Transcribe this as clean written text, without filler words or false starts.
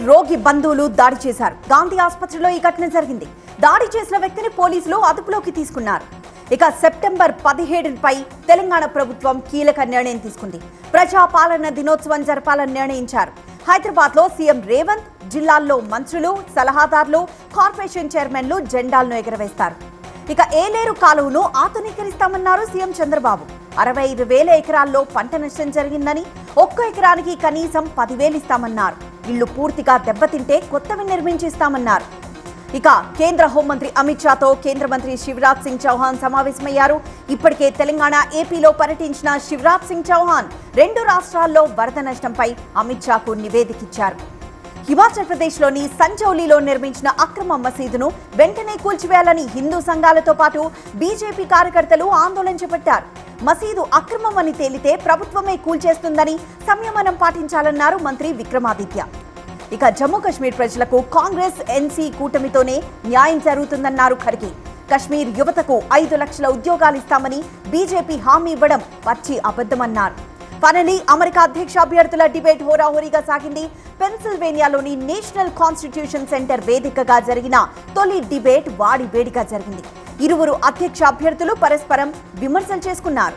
రోగి బంధువులు దాడి చేశారు. గాంధీ ఆసుపత్రిలో ఈ ఘటన జరిగింది. దాడి చేసిన వ్యక్తిని పోలీసులు అదుపులోకి తీసుకున్నారు. ఇక సెప్టెంబర్ 17పై తెలంగాణ ప్రభుత్వం కీలక నిర్ణయం తీసుకుంది. ప్రజాపాలన దినోత్సవం జరపాలని నిర్ణయించారు. హైదరాబాద్ లో సీఎం రేవంత్, జిల్లాల్లో మంత్రులు, సలహాదారులు, కార్పొరేషన్ చైర్మన్లు జెండాలను ఎగరవేస్తారు. ఇక ఏలేరు కాలువను ఆధునీకరిస్తామన్నారు సీఎం చంద్రబాబు. 65,000 ఎకరాల్లో పంట నష్టం జరిగిందని, ఒక్క ఎకరానికి కనీసం 10,000 ఇస్తామన్నారు. ఇళ్లు పూర్తిగా దెబ్బతింటే కొత్తవి నిర్మించిస్తామన్నారు. ఇక కేంద్ర హోంమంత్రి అమిత్ షాతో కేంద్ర మంత్రి శివరాజ్ సింగ్ చౌహాన్ సమావేశమయ్యారు. ఇప్పటికే తెలంగాణ, ఏపీలో పర్యటించిన శివరాజ్ సింగ్ చౌహాన్ 2 రాష్ట్రాల్లో వరద నష్టంపై అమిత్ షాకు నివేదికిచ్చారు. హిమాచల్ ప్రదేశ్లోని సంజౌలీలో నిర్మించిన అక్రమ మసీదును వెంటనే కూల్చివేయాలని హిందూ సంఘాలతో పాటు బీజేపీ కార్యకర్తలు ఆందోళన చేపట్టారు. మసీదు అక్రమమని తేలితే ప్రభుత్వమే కూల్చేస్తుందని సంయమనం పాటించాలన్నారు మంత్రి విక్రమాదిత్య. ఇక జమ్మూ కశ్మీర్ ప్రజలకు కాంగ్రెస్ ఎన్సీ కూటమితోనే న్యాయం జరుగుతుందన్నారు ఖర్గే. కశ్మీర్ యువతకు 5 లక్షల ఉద్యోగాలు ఇస్తామని బీజేపీ హామీ ఇవ్వడం పచ్చి అబద్ధమన్నారు. ఫైనలీ అమెరికా అధ్యక్ష అభ్యర్థుల డిబేట్ హోరాహోరీగా సాగింది. పెన్సిల్వేనియాలోని నేషనల్ కాన్స్టిట్యూషన్ సెంటర్ వేదికగా జరిగిన తొలి డిబేట్ వాడి వేడిగా జరిగింది. ఇరువురు అధ్యక్ష అభ్యర్థులు పరస్పరం విమర్శలు చేసుకున్నారు.